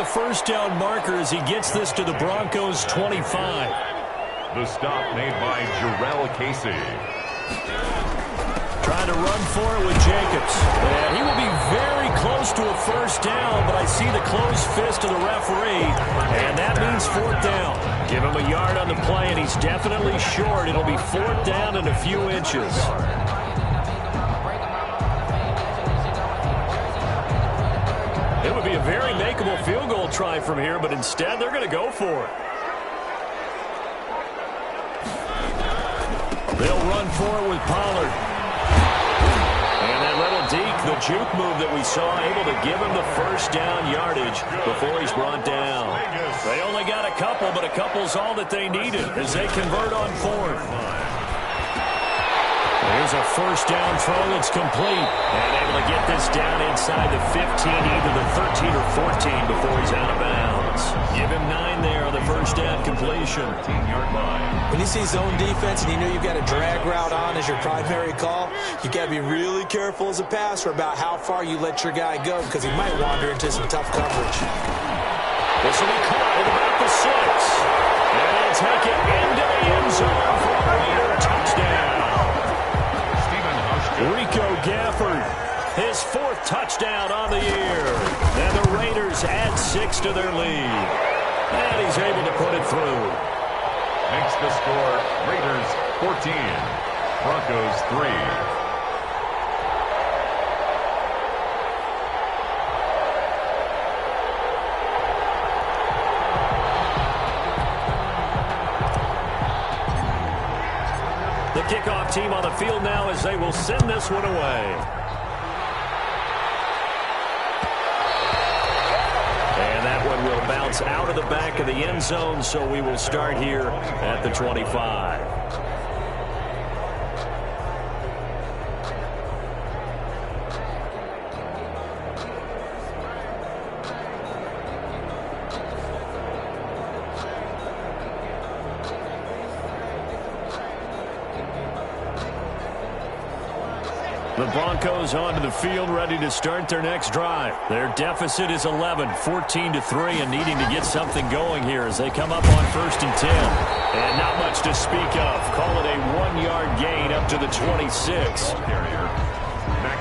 first down marker as he gets this to the Broncos' 25. The stop made by Jarrell Casey. Trying to run for it with Jacobs. And he will be very close to a first down, but I see the closed fist of the referee, and that means fourth down. Give him a yard on the play, and he's definitely short. It'll be fourth down and a few inches. It would be a very makeable field goal try from here, but instead they're going to go for it. They'll run for it with Pollard. And that little deke, the juke move that we saw, able to give him the first down yardage before he's brought down. They only got a couple, but a couple's all that they needed as they convert on fourth. Here's a first down throw that's complete. And able to get this down inside the 15, either the 13 or 14 before he's out of bounds. Give him 9 there on the first down completion. 10-yard line. When you see zone defense and you know you've got a drag route on as your primary call, you got to be really careful as a passer about how far you let your guy go because he might wander into some tough coverage. This will be caught at about the 6. And they'll take it into the end zone for a Raider touchdown. Rico Gafford, his 4th touchdown on the year. And the Raiders add 6 to their lead. And he's able to put it through. Makes the score Raiders 14, Broncos 3. The kickoff team on the field now as they will send this one away. And that one will bounce out of the back of the end zone, so we will start here at the 25. The Broncos onto the field, ready to start their next drive. Their deficit is 11, 14-3, and needing to get something going here as they come up on 1st and 10. And not much to speak of. Call it a 1-yard gain up to the 26.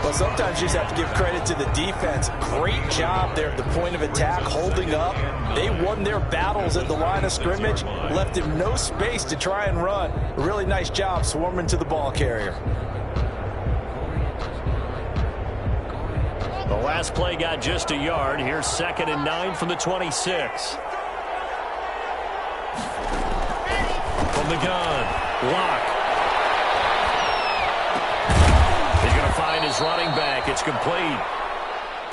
Well, sometimes you just have to give credit to the defense. Great job there at the point of attack, holding up. They won their battles at the line of scrimmage, left him no space to try and run. A really nice job swarming to the ball carrier. The last play got just a yard. Here's 2nd and 9 from the 26. From the gun, Locke. He's going to find his running back. It's complete.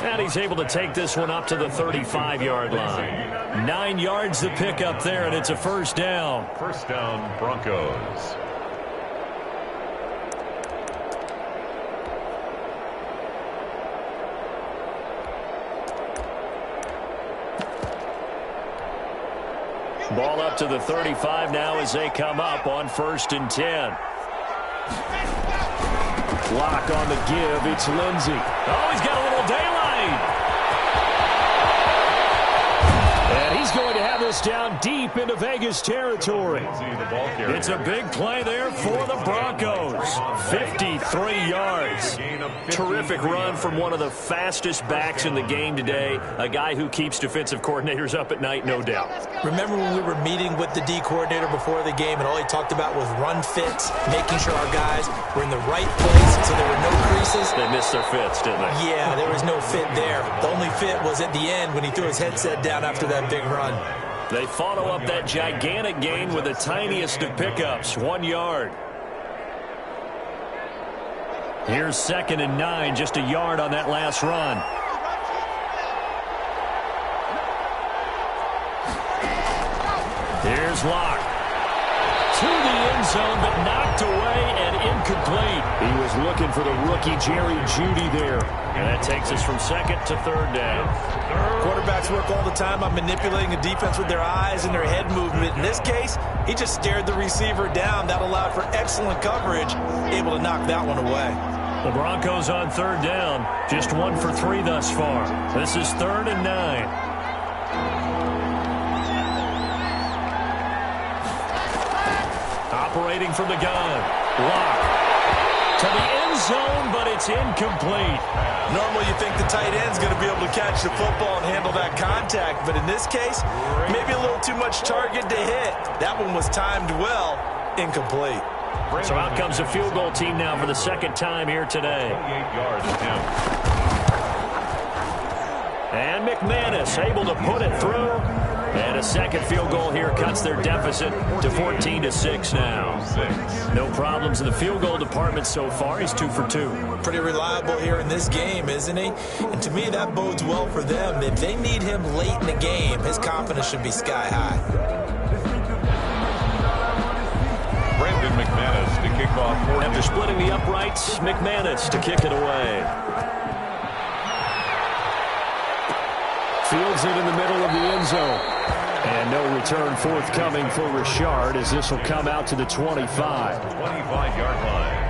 And he's able to take this one up to the 35-yard line. 9 yards to pick up there, and it's a first down. First down, Broncos. Ball up to the 35 now as they come up on 1st and 10. Lock on the give. It's Lindsey. Oh, he's got a little daylight. And he's going to have this down deep into Vegas territory. It's a big play there for the Broncos. 53 yards. Terrific run from one of the fastest backs in the game today. A guy who keeps defensive coordinators up at night, no doubt. Remember when we were meeting with the D coordinator before the game and all he talked about was run fits, making sure our guys were in the right place so there were no creases? They missed their fits, didn't they? Yeah, there was no fit there. The only fit was at the end when he threw his headset down after that big run. They follow up that gigantic gain with the tiniest of pickups, 1 yard. Here's 2nd and 9, just a yard on that last run. Here's Locke. To the end zone, but knocked away and incomplete. He was looking for the rookie Jerry Jeudy there. And that takes us from 2nd to 3rd down. Quarterbacks work all the time on manipulating a defense with their eyes and their head movement. In this case, he just stared the receiver down. That allowed for excellent coverage, able to knock that one away. The Broncos on 3rd down, just 1 for 3 thus far. This is 3rd and 9. operating from the gun. Lock. To the end zone, but it's incomplete. Normally you think the tight end's going to be able to catch the football and handle that contact, but in this case, maybe a little too much target to hit. That one was timed well, incomplete. So out comes a field goal team now for the second time here today. 28 yards attempt. And McManus able to put it through. And a second field goal here cuts their deficit to 14-6 now. No problems in the field goal department so far. He's 2 for 2. Pretty reliable here in this game, isn't he? And to me, that bodes well for them. If they need him late in the game, his confidence should be sky high. Brandon McManus to kick off. After splitting the uprights, McManus to kick it away. Fields it in the middle of the end zone. And no return forthcoming for Richard as this will come out to the 25. 25-yard line.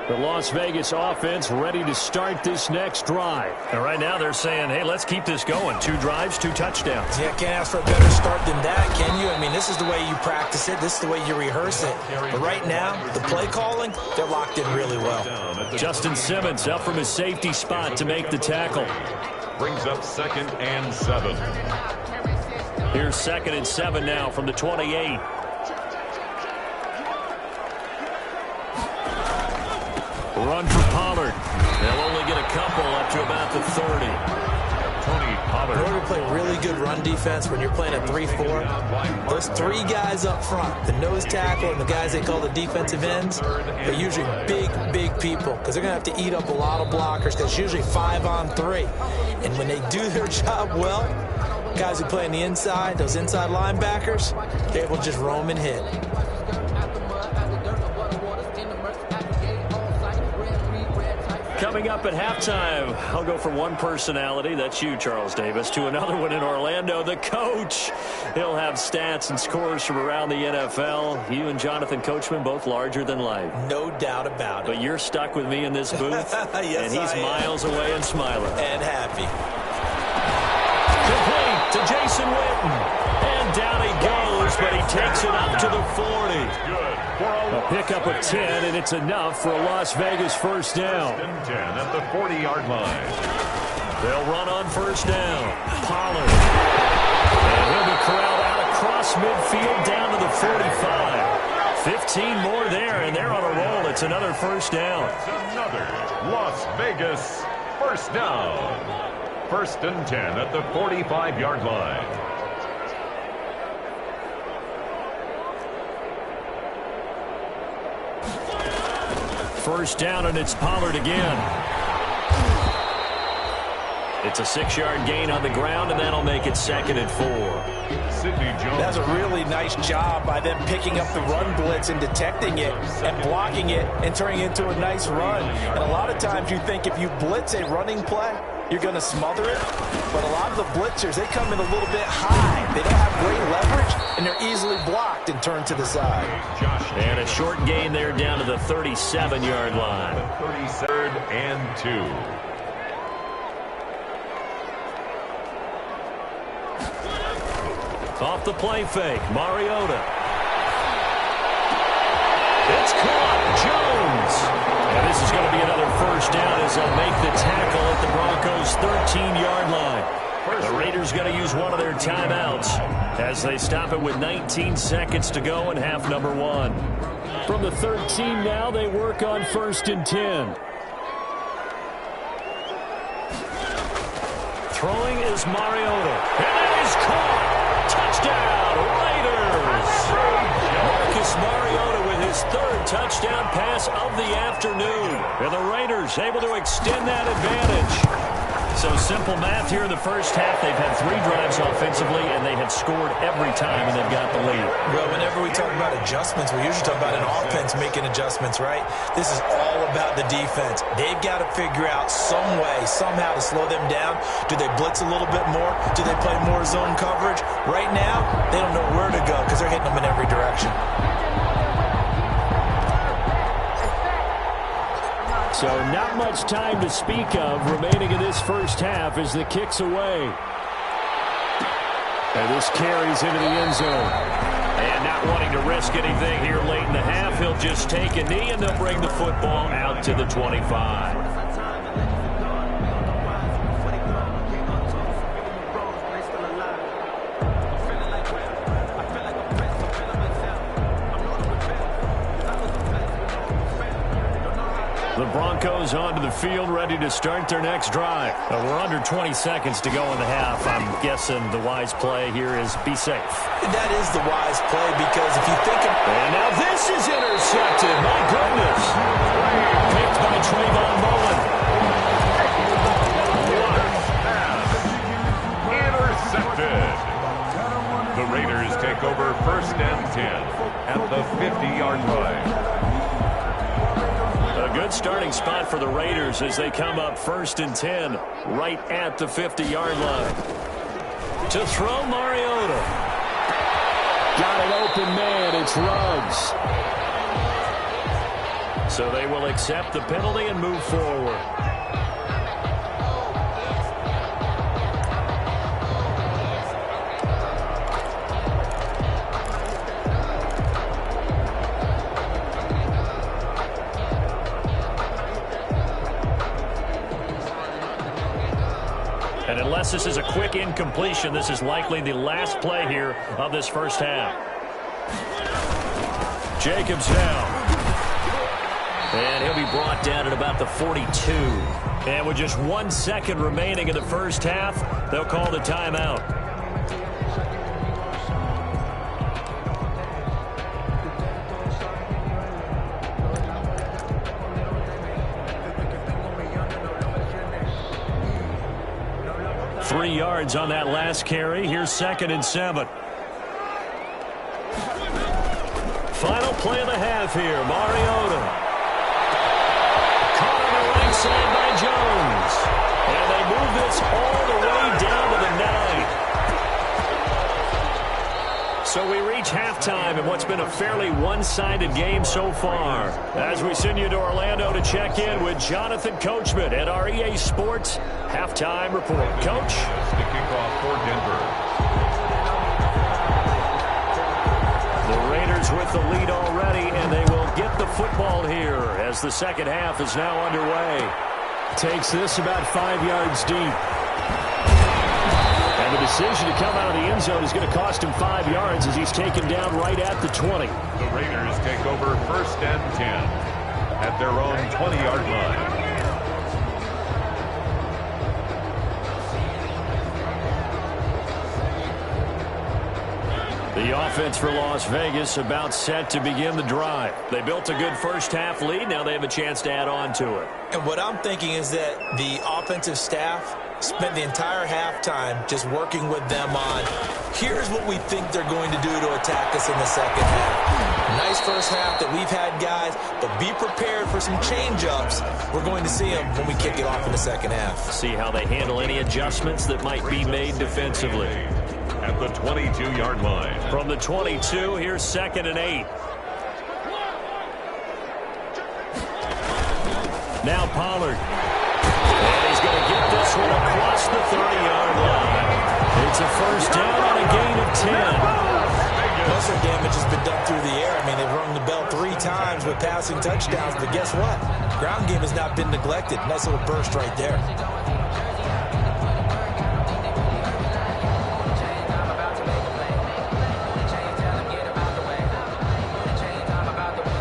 The Las Vegas offense ready to start this next drive. And right now they're saying, hey, let's keep this going. 2 drives, 2 touchdowns. Yeah, can't ask for a better start than that, can you? I mean, this is the way you practice it. This is the way you rehearse it. But right now, the play calling, they're locked in really well. Justin Simmons up from his safety spot to make the tackle. Brings up 2nd and 7. Here's 2nd and 7 now from the 28. Run for Pollard. They'll only get a couple up to about the 30. Tony Pollard. In order to play really good run defense when you're playing a 3-4, those 3 guys up front, the nose tackle and the guys they call the defensive ends, they're usually big people because they're going to have to eat up a lot of blockers because it's usually 5 on 3. And when they do their job well, guys who play on the inside, those inside linebackers, they're able to just roam and hit. Coming up at halftime, I'll go from one personality, that's you, Charles Davis, to another one in Orlando, the coach. He'll have stats and scores from around the NFL. You and Jonathan Coachman, both larger than life. No doubt about it. But you're stuck with me in this booth, yes, and he's miles away and smiling. And happy. Complete to Jason Witten. And down he goes, but he takes it up to the 40. A pickup of 10, and it's enough for a Las Vegas first down. 10 at the 40-yard line. They'll run on first down. Pollard. And he'll be corralled out across midfield down to the 45. 15 more there, and they're on a roll. It's another first down. It's another Las Vegas first down. 1st and 10 at the 45-yard line. First down, and it's Pollard again. It's a 6-yard gain on the ground, and that'll make it 2nd and 4. Sidney Jones. That's a really nice job by them picking up the run blitz and detecting it and blocking it and turning it into a nice run. And a lot of times you think if you blitz a running play, you're going to smother it. But a lot of the blitzers, they come in a little bit high. They don't have great leverage, and they're easily blocked and turned to the side. And a short gain there down to the 37-yard line. 33rd and 2. Off the play fake, Mariota. It's caught, Jones. And this is going to be another first down as they'll make the tackle at the Broncos' 13-yard line. The Raiders going to use one of their timeouts as they stop it with 19 seconds to go in half number 1. From the 13 now, they work on 1st and 10. Throwing is Mariota. And it is caught. Touchdown, Raiders! Marcus Mariota with his 3rd touchdown pass of the afternoon. And the Raiders able to extend that advantage. So simple math here in the first half. They've had 3 drives offensively, and they have scored every time, and they've got the lead. Well, whenever we talk about about adjustments, we usually talk about an offense making adjustments, right? This is all about the defense. They've got to figure out some way, somehow to slow them down. Do they blitz a little bit more? Do they play more zone coverage? Right now, they don't know where to go because they're hitting them in every direction. So not much time to speak of remaining in this first half as the kick's away. And this carries into the end zone. And not wanting to risk anything here late in the half, he'll just take a knee and they'll bring the football out to the 25. The Broncos onto the field, ready to start their next drive. We're under 20 seconds to go in the half. I'm guessing the wise play here is be safe. That is the wise play because if you think of... And now this is intercepted. My goodness. Picked by Trayvon Mullen. Intercepted. The Raiders take over 1st and 10 at the 50-yard line. A good starting spot for the Raiders as they come up 1st and 10 right at the 50-yard line. To throw, Mariota. Got an open man. It's Ruggs. So they will accept the penalty and move forward. And unless this is a quick incompletion, this is likely the last play here of this first half. Jacobs now. And he'll be brought down at about the 42. And with just 1 second remaining in the first half, they'll call the timeout. Three yards on that last carry. Here's 2nd and 7. Final play of the half here. Mariota. Caught on the right side by Jones. And they move this all the way down to the 9. So we reach halftime in what's been a fairly one-sided game so far. As we send you to Orlando to check in with Jonathan Coachman at our EA Sports Halftime Report. Coach? The kickoff for Denver. The Raiders with the lead already, and they will get the football here as the second half is now underway. Takes this about 5 yards deep. And the decision to come out of the end zone is going to cost him 5 yards as he's taken down right at the 20. The Raiders take over 1st and 10 at their own 20-yard line. The offense for Las Vegas about set to begin the drive. They built a good first half lead. Now they have a chance to add on to it. And what I'm thinking is that the offensive staff spent the entire halftime just working with them on, here's what we think they're going to do to attack us in the second half. Nice first half that we've had, guys, but be prepared for some change-ups. We're going to see them when we kick it off in the second half. See how they handle any adjustments that might be made defensively. At the 22-yard line. From the 22, here's 2nd and 8. Now Pollard. And he's going to get this one across the 30-yard line. It's a first down on a gain of 10. Most of the damage has been done through the air. I mean, they've rung the bell 3 times with passing touchdowns, but guess what? Ground game has not been neglected. Nice little burst right there.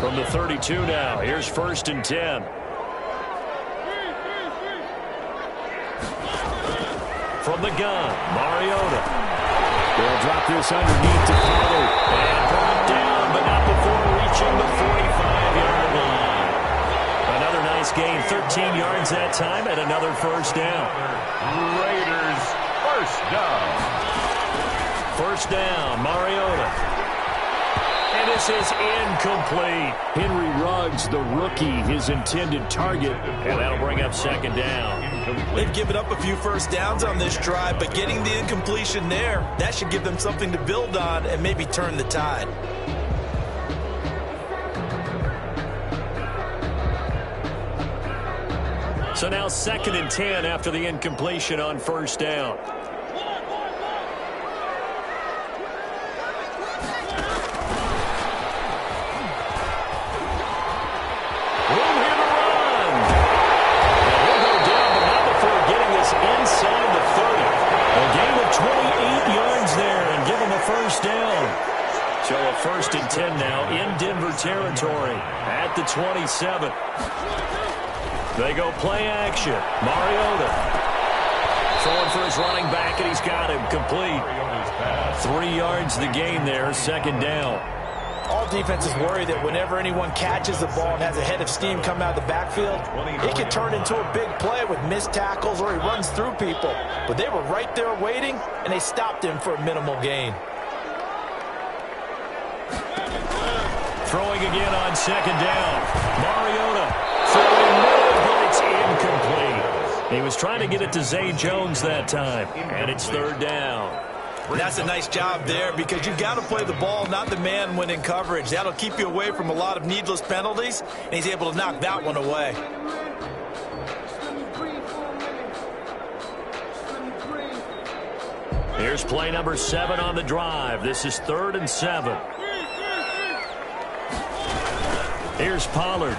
From the 32 now, here's 1st and 10. From the gun, Mariota. They'll drop this underneath to Pollard. And brought down, but not before reaching the 45-yard line. Another nice gain, 13 yards that time, and another first down. Raiders first down. First down, Mariota. And his This is incomplete. Henry Ruggs, the rookie, his intended target, and that'll bring up second down. They've given up a few first downs on this drive, but getting the incompletion there, that should give them something to build on and maybe turn the tide. So now 2nd and 10 after the incompletion on first down. So a 1st and 10 now in Denver territory at the 27. They go play action. Mariota throwing for his running back, and he's got him complete. 3 yards the gain there, 2nd down. All defenses worry that whenever anyone catches the ball and has a head of steam come out of the backfield, it can turn into a big play with missed tackles or he runs through people. But they were right there waiting, and they stopped him for a minimal gain. Throwing again on 2nd down. Mariota throwing more, but it's incomplete. He was trying to get it to Zay Jones that time, and it's 3rd down. That's a nice job there because you've got to play the ball, not the man when in coverage. That'll keep you away from a lot of needless penalties, and he's able to knock that one away. Here's play number 7 on the drive. This is 3rd and 7. Here's Pollard.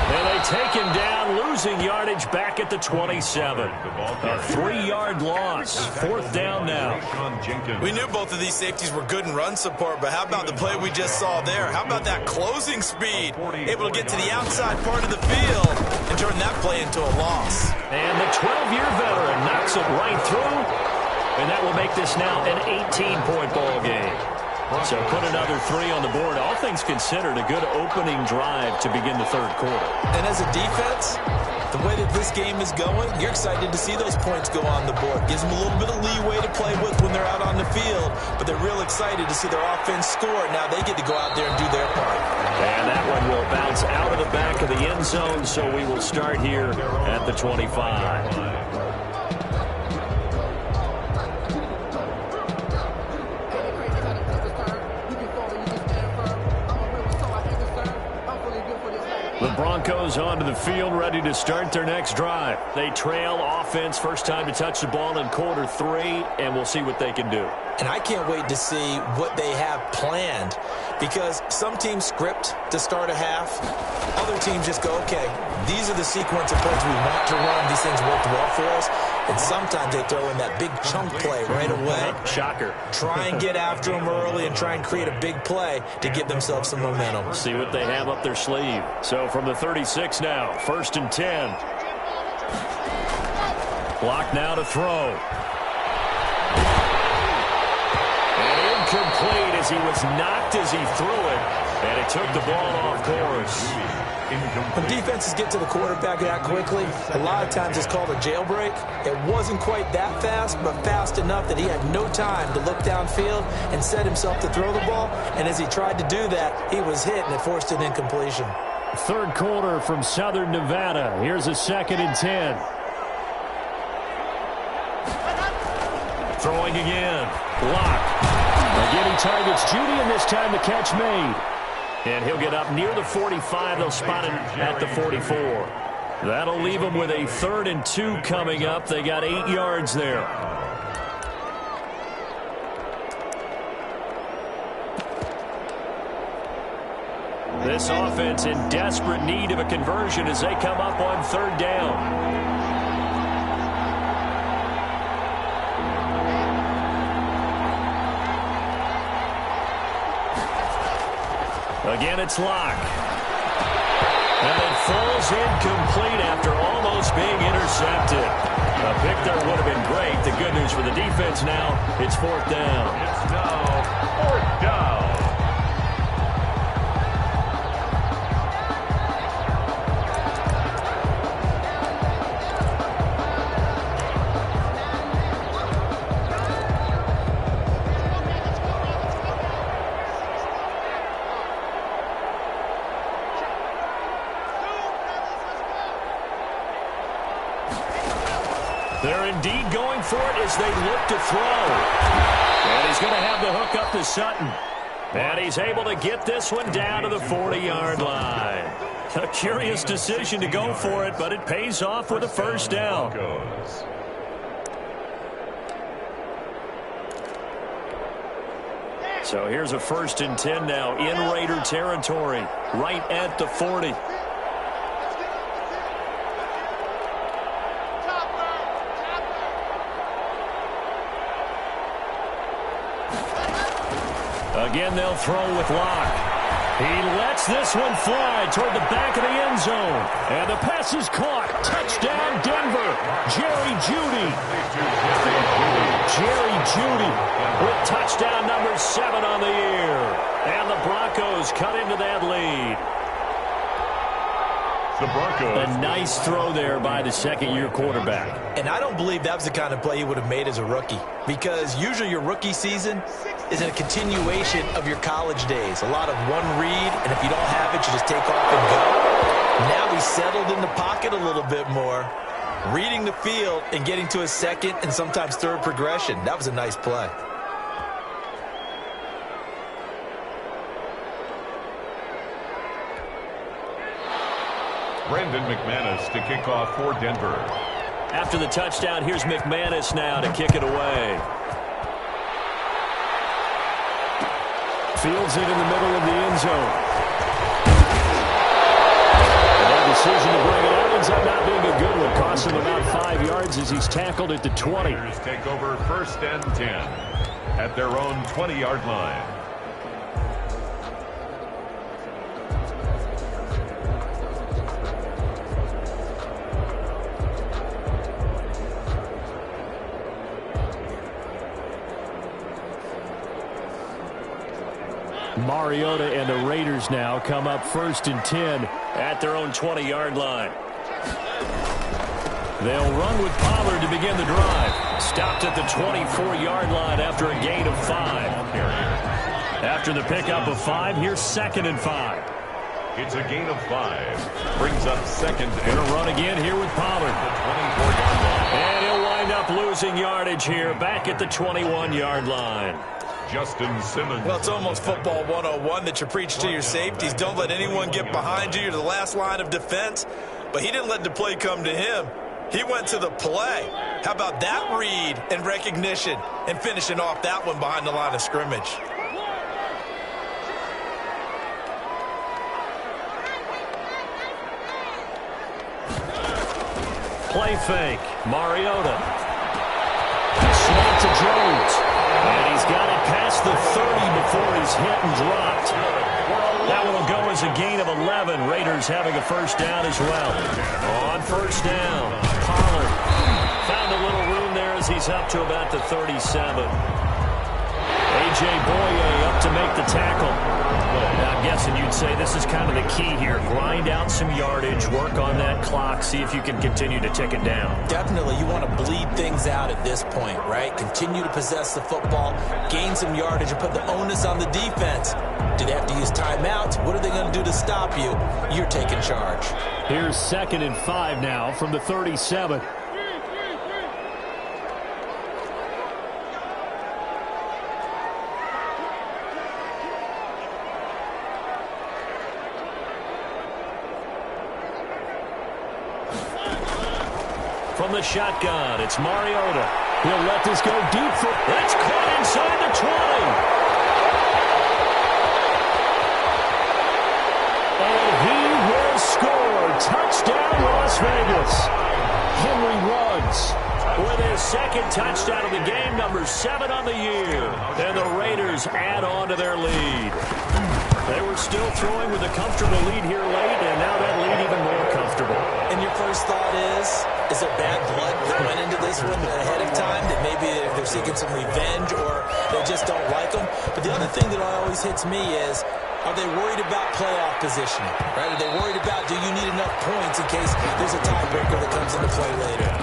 And they take him down, losing yardage back at the 27. A 3-yard loss. 4th down now. We knew both of these safeties were good in run support, but how about the play we just saw there? How about that closing speed? Able to get to the outside part of the field and turn that play into a loss. And the 12-year veteran knocks it right through. And that will make this now an 18-point ball game. So put another 3 on the board. All things considered, a good opening drive to begin the 3rd quarter. And as a defense, the way that this game is going, you're excited to see those points go on the board. Gives them a little bit of leeway to play with when they're out on the field, but they're real excited to see their offense score. Now they get to go out there and do their part. And that one will bounce out of the back of the end zone, so we will start here at the 25. The Broncos onto the field, ready to start their next drive. They trail offense, first time to touch the ball in quarter 3, and we'll see what they can do. And I can't wait to see what they have planned, because some teams script to start a half. Other teams just go, okay, these are the sequence of plays we want to run. These things worked well for us. And sometimes they throw in that big chunk play right away. Shocker. Try and get after them early and try and create a big play to give themselves some momentum. See what they have up their sleeve. So from the 36 now, 1st and 10. Clock now to throw. And incomplete as he was knocked as he threw it. And it took the ball off course. When defenses get to the quarterback that quickly, a lot of times it's called a jailbreak. It wasn't quite that fast, but fast enough that he had no time to look downfield and set himself to throw the ball. And as he tried to do that, he was hit, and it forced an incompletion. 3rd quarter from Southern Nevada. Here's a 2nd and 10. Throwing again. Block. Again, he targets Judy, and this time the catch made. And he'll get up near the 45. They'll spot him at the 44. That'll leave him with a 3rd and 2 coming up. They got 8 yards there. This offense in desperate need of a conversion as they come up on 3rd down. Again, it's Locke. And it falls incomplete after almost being intercepted. A pick there would have been great. The good news for the defense now, it's 4th down. It's now 4th down. They're indeed going for it as they look to throw. And he's going to have the hook up to Sutton. And he's able to get this one down to the 40-yard line. A curious decision to go for it, but it pays off with a first down. So here's a 1st and 10 now in Raider territory, right at the 40. Again, they'll throw with Locke. He lets this one fly toward the back of the end zone. And the pass is caught. Touchdown, Denver. Jerry Jeudy. Jerry Jeudy with touchdown number 7 on the year. And the Broncos cut into that lead. The Broncos. A nice throw there by the second-year quarterback. And I don't believe that was the kind of play he would have made as a rookie. Because usually your rookie season is a continuation of your college days. A lot of one read, and if you don't have it, you just take off and go. Now he's settled in the pocket a little bit more, reading the field and getting to his second and sometimes third progression. That was a nice play. Brandon McManus to kick off for Denver. After the touchdown, here's McManus now to kick it away. Fields it in the middle of the end zone. And that decision to bring it out ends up not being a good one. Costs him about 5 yards as he's tackled at the 20. Take over 1st and 10 at their own 20-yard line. Mariota and the Raiders now come up 1st and 10 at their own 20-yard line. They'll run with Pollard to begin the drive. Stopped at the 24-yard line after a gain of 5. After the pickup of 5, here's 2nd and 5. It's a gain of 5. Brings up 2nd and gonna run again here with Pollard. The 24-yard line. And he'll wind up losing yardage here back at the 21-yard line. Justin Simmons. Well, it's almost football 101 that you preach to your safeties. Don't let anyone get behind you. You're the last line of defense. But he didn't let the play come to him. He went to the play. How about that read and recognition and finishing off that one behind the line of scrimmage? Play fake. Mariota. Snap to Jones. And he's got it past the 30 before he's hit and dropped. That one will go as a gain of 11. Raiders having a first down as well. On first down, Pollard found a little room there as he's up to about the 37. A.J. Boye up to make the tackle. Now, I'm guessing you'd say this is kind of the key here. Grind out some yardage, work on that clock, see if you can continue to tick it down. Definitely, you want to bleed things out at this point, right? Continue to possess the football, gain some yardage, and put the onus on the defense. Do they have to use timeouts? What are they going to do to stop you? You're taking charge. Here's 2nd and 5 now from the 37. From the shotgun, it's Mariota. He'll let this go deep for... That's caught inside the 20. And he will score. Touchdown, Las Vegas. Henry Ruggs with his 2nd touchdown of the game, number 7 on the year. And the Raiders add on to their lead. They were still throwing with a comfortable lead here late, and now that lead even more comfortable. And your first thought is there bad blood that went into this one ahead of time, that maybe they're seeking some revenge or they just don't like them? But the other thing that always hits me is, are they worried about playoff positioning? Right? Are they worried about, do you need enough points in case there's a tiebreaker that comes into play later?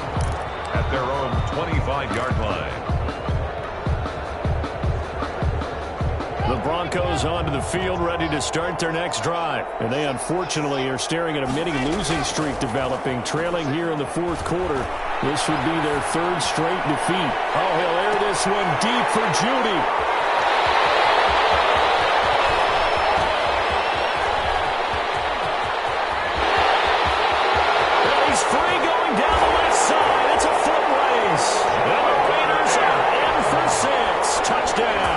At their own 25-yard line. The Broncos onto the field, ready to start their next drive. And they unfortunately are staring at a mini losing streak developing, trailing here in the fourth quarter. This would be their third straight defeat. Oh, he'll air this one deep for Judy. And he's free going down the left side. It's a foot race. And the Raiders are in for 6. Touchdown.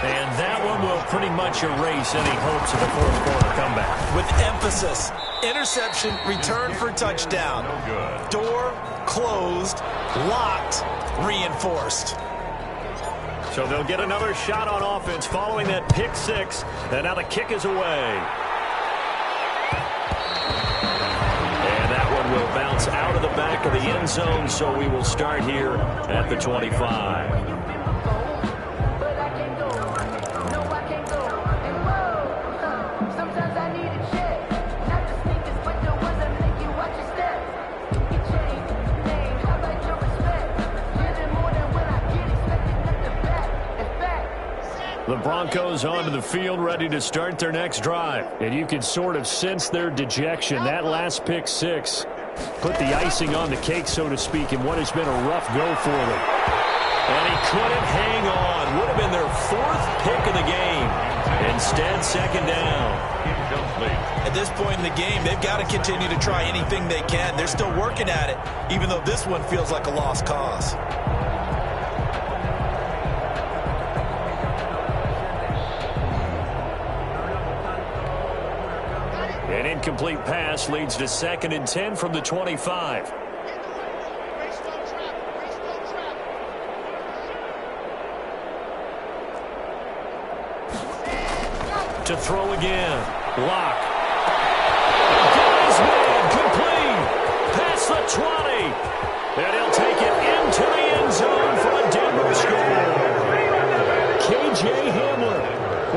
And that one will pretty much erase any hopes of a fourth quarter comeback. With emphasis, interception, return for touchdown. Door closed, locked, reinforced. So they'll get another shot on offense following that pick 6. And now the kick is away. And that one will bounce out of the back of the end zone, so we will start here at the 25. The Broncos onto the field, ready to start their next drive. And you can sort of sense their dejection. That last pick 6 put the icing on the cake, so to speak, in what has been a rough go for them. And he couldn't hang on. Would have been their 4th pick of the game. Instead, second down. At this point in the game, they've got to continue to try anything they can. They're still working at it, even though this one feels like a lost cause. An incomplete pass leads to 2nd and 10 from the 25. To throw again. Lock. Guy's man, complete. Past the 20. And he'll take it into the end zone for a Denver score. K.J. Hamler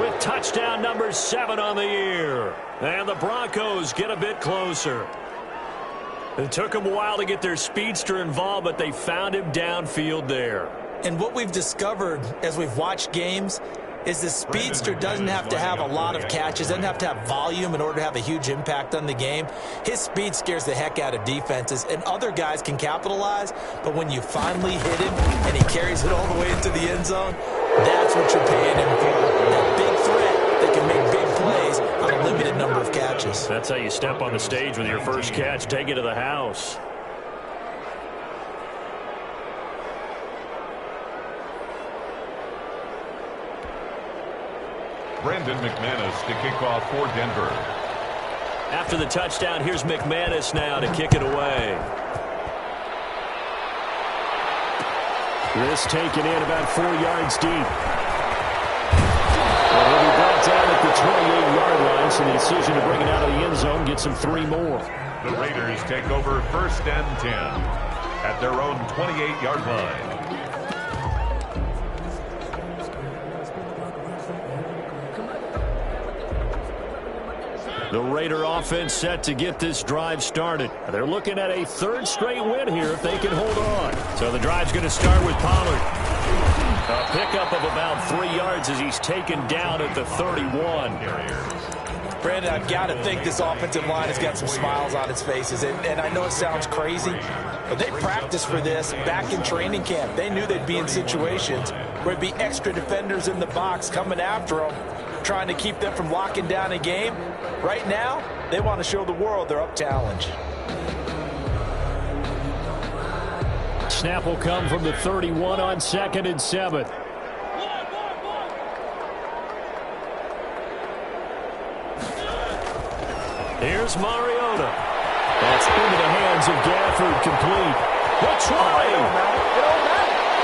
with touchdown number 7 on the year. And the Broncos get a bit closer. It took them a while to get their speedster involved, but they found him downfield there. And what we've discovered as we've watched games is the speedster doesn't have to have a lot of catches, doesn't have to have volume in order to have a huge impact on the game. His speed scares the heck out of defenses, and other guys can capitalize, but when you finally hit him and he carries it all the way into the end zone, that's what you're paying him for. That big threat that can make big plays on a limited number of catches. That's how you step on the stage with your first catch. Take it to the house. Brandon McManus to kick off for Denver. After the touchdown, here's McManus now to kick it away. This taken in about 4 yards deep. And he'll be brought down at the 28-yard line, so the decision to bring it out of the end zone gets him 3 more. The Raiders take over 1st and 10 at their own 28-yard line. The Raider offense set to get this drive started. They're looking at a 3rd straight win here if they can hold on. So the drive's going to start with Pollard. A pickup of about 3 yards as he's taken down at the 31. Brandon, I've got to think this offensive line has got some smiles on its faces. And I know it sounds crazy, but they practiced for this back in training camp. They knew they'd be in situations where it'd be extra defenders in the box coming after them, trying to keep them from locking down a game. Right now, they want to show the world they're up challenge. Snap will come from the 31 on 2nd and 7. Here's Mariota. That's into the hands of Gafford, complete. The try.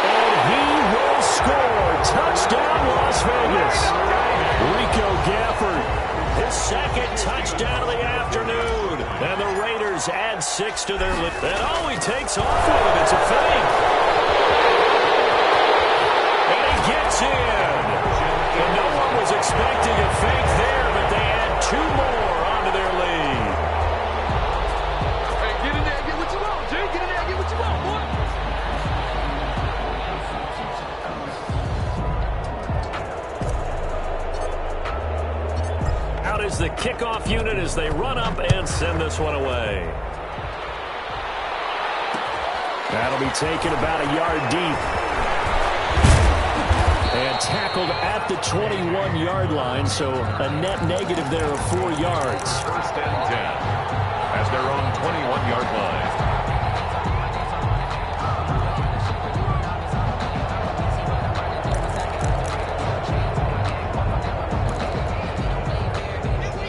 And he will score. Touchdown, Las Vegas. Rico Gafford, his 2nd touchdown of the afternoon. And the Raiders add 6 to their list. And all he takes off with him, it's a fake. And he gets in. And no one was expecting a fake there, but they add 2 more onto their lead. Hey, get in there, get what you want, Jay. Get in there, get what you want, boy. is the kickoff unit as they run up and send this one away. That'll be taken about a yard deep. And tackled at the 21-yard line, so a net negative there of 4 yards. First and 10 as their own 21-yard line.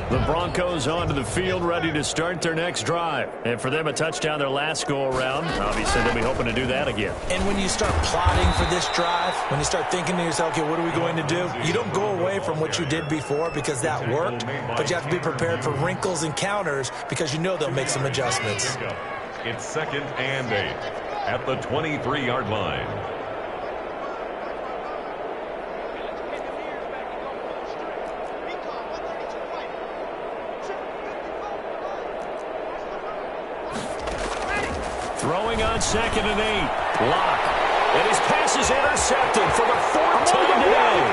The Broncos onto the field, ready to start their next drive. And for them, a touchdown their last go-around. Obviously, they'll be hoping to do that again. And when you start plotting for this drive, when you start thinking to yourself, okay, what are we going to do? You don't go away from what you did before because that worked, but you have to be prepared for wrinkles and counters because you know they'll make some adjustments. It's 2nd and 8 at the 23-yard line. Throwing on 2nd and 8. Lock. And his pass is intercepted for the 4th time today.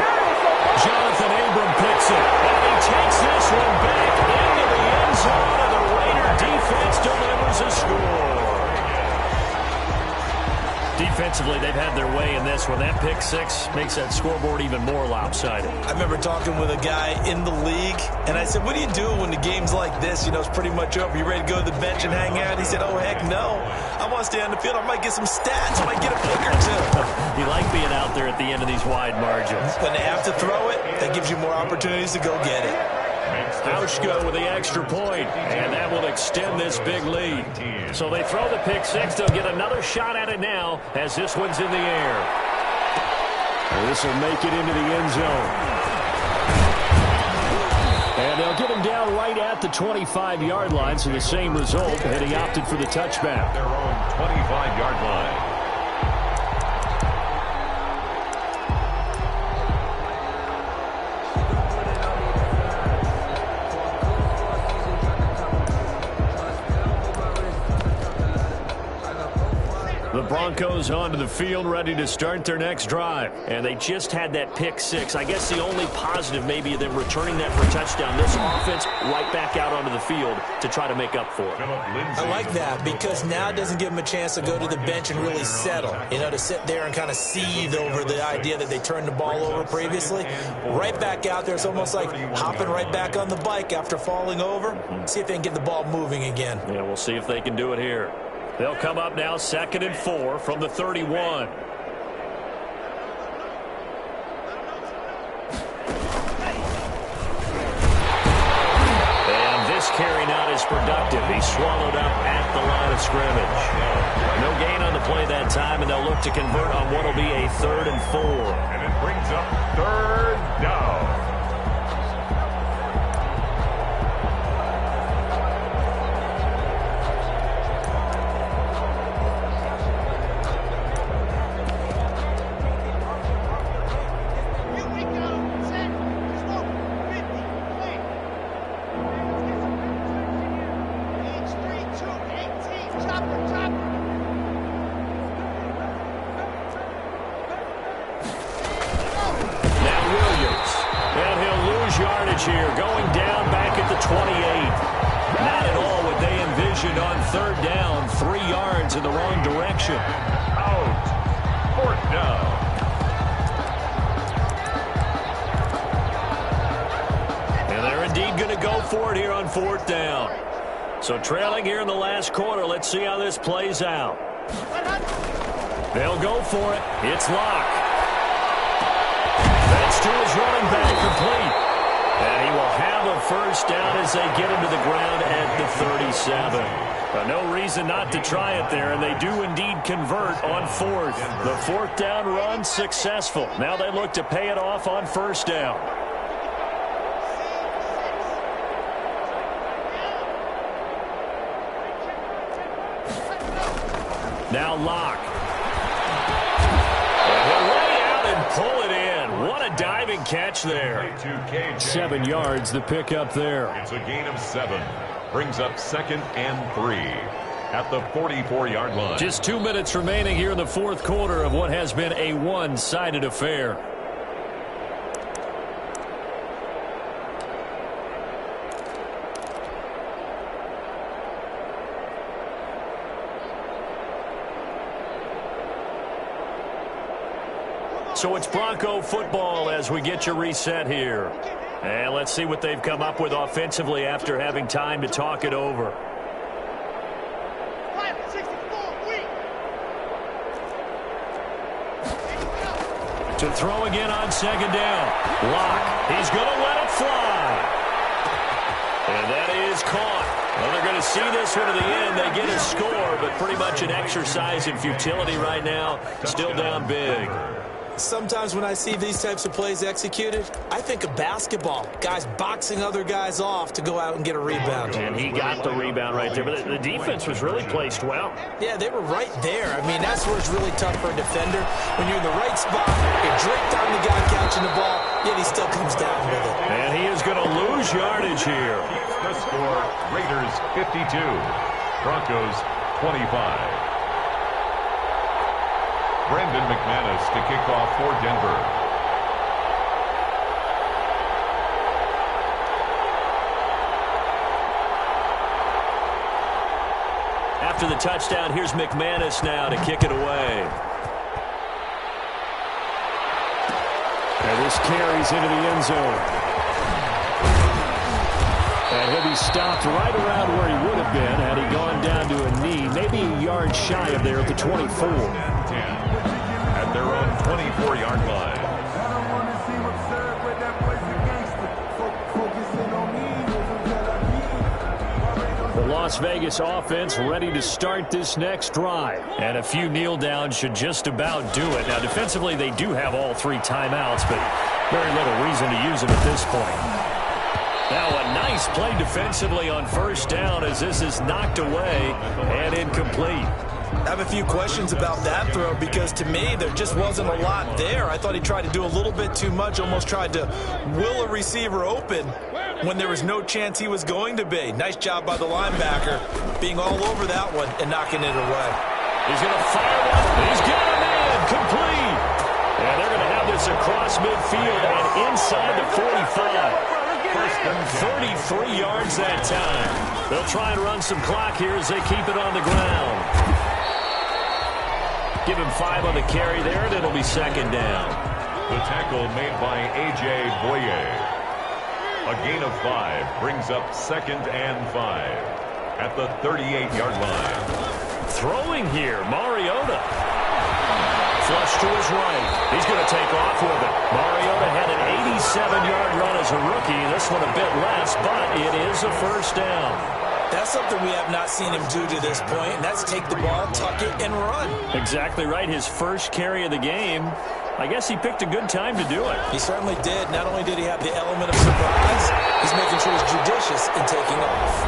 Jonathan Abram picks it. And he takes this one back into the end zone, and the Raider defense delivers a score. Defensively, they've had their way in this one. That pick 6 makes that scoreboard even more lopsided. I remember talking with a guy in the league, and I said, what do you do when the game's like this? You know, it's pretty much over. You ready to go to the bench and hang out? He said, oh, heck no. I want to stay on the field. I might get some stats. I might get a pick or two. You like being out there at the end of these wide margins. When they have to throw it, that gives you more opportunities to go get it. Auschko with the extra point, and that will extend this big lead. So they throw the pick 6. They'll get another shot at it now as this one's in the air. And this will make it into the end zone. And they'll get him down right at the 25-yard line, so the same result, and he opted for the touchback. Their own 25-yard line. The Broncos onto the field, ready to start their next drive. And they just had that pick 6. I guess the only positive maybe of them returning that for a touchdown. This offense right back out onto the field to try to make up for it. I like that because now it doesn't give them a chance to go to the bench and really settle. You know, to sit there and kind of seethe over the idea that they turned the ball over previously. Right back out there. It's almost like hopping right back on the bike after falling over. See if they can get the ball moving again. Yeah, we'll see if they can do it here. They'll come up now 2nd and 4 from the 31. And this carry not as productive. He's swallowed up at the line of scrimmage. No gain on the play that time, and they'll look to convert on what will be a 3rd and 4. And it brings up 3rd down. Here, going down back at the 28. Not at all what they envisioned on 3rd down. 3 yards in the wrong direction. Out. 4th down. And they're indeed going to go for it here on 4th down. So trailing here in the last quarter. Let's see how this plays out. They'll go for it. It's Locke. That's to his running back, complete. And he will have a 1st down as they get him to the ground at the 37. But no reason not to try it there, and they do indeed convert on 4th. The 4th down run successful. Now they look to pay it off on 1st down. Now Locke. And he'll lay out and pull it in. What a diving catch there. 7 yards, the pickup there. It's a gain of 7. Brings up 2nd and 3 at the 44-yard line. Just 2 minutes remaining here in the 4th quarter of what has been a one-sided affair. So it's Bronco football as we get your reset here. And let's see what they've come up with offensively after having time to talk it over. To throw again on second down. Lock. He's going to let it fly. And that is caught. Well, they're going to see this one to the end. They get a score, but pretty much an exercise in futility right now. Still down big. Sometimes when I see these types of plays executed, I think of basketball. Guys boxing other guys off to go out and get a rebound. And he got the rebound right there. But the defense was really placed well. Yeah, they were right there. I mean, that's where it's really tough for a defender. When you're in the right spot, you're draped on the guy catching the ball, yet he still comes down with it. And he is going to lose yardage here. The score, Raiders 52, Broncos 25. Brandon McManus to kick off for Denver. After the touchdown, here's McManus now to kick it away. And this carries into the end zone. And he'll be stopped right around where he would have been had he gone down to a knee, maybe a yard shy of there at the 24. At their own 24-yard line. The Las Vegas offense ready to start this next drive. And a few kneel downs should just about do it. Now, defensively, they do have all three timeouts, but very little reason to use them at this point. Now a nice play defensively on first down as this is knocked away and incomplete. I have a few questions about that throw because to me there just wasn't a lot there. I thought he tried to do a little bit too much, almost tried to will a receiver open when there was no chance he was going to be. Nice job by the linebacker being all over that one and knocking it away. He's going to fire one. He's got him in. Complete. And they're going to have this across midfield and inside the 45. 33 yards that time. They'll try and run some clock here as they keep it on the ground. Give him 5 on the carry there, and it'll be second down. The tackle made by A.J. Boye. A gain of 5 brings up second and 5 at the 38-yard line. Throwing here, Mariota. Flush to his right. He's going to take off with it. Mariota had an 87-yard run as a rookie. This one a bit less, but it is a first down. That's something we have not seen him do to this point, and that's take the ball, tuck it, and run. Exactly right. His first carry of the game. I guess he picked a good time to do it. He certainly did. Not only did he have the element of surprise, he's making sure he's judicious in taking off.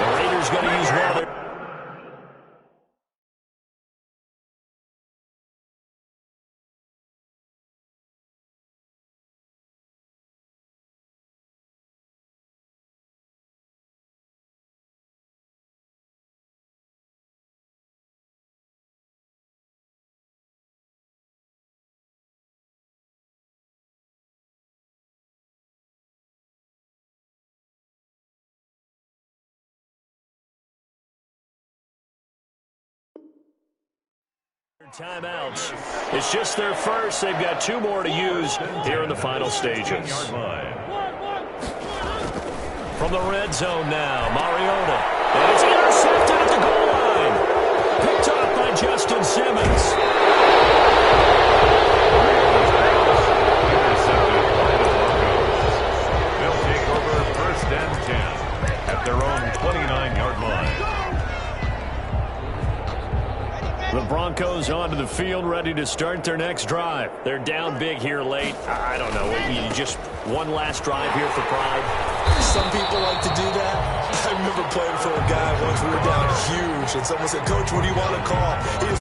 The Raiders going to use one of their... timeouts. It's just their first. They've got 2 more to use here in the final stages. From the red zone now, Mariota. And it's intercepted at the goal line. Picked up by Justin Simmons. Intercepted by the Broncos. They'll take over first and 10 at their own 29-yard line. The Broncos onto the field, ready to start their next drive. They're down big here late. I don't know. You just one last drive here for pride. Some people like to do that. I remember playing for a guy once. We were down huge, and someone said, "Coach, what do you want to call?" He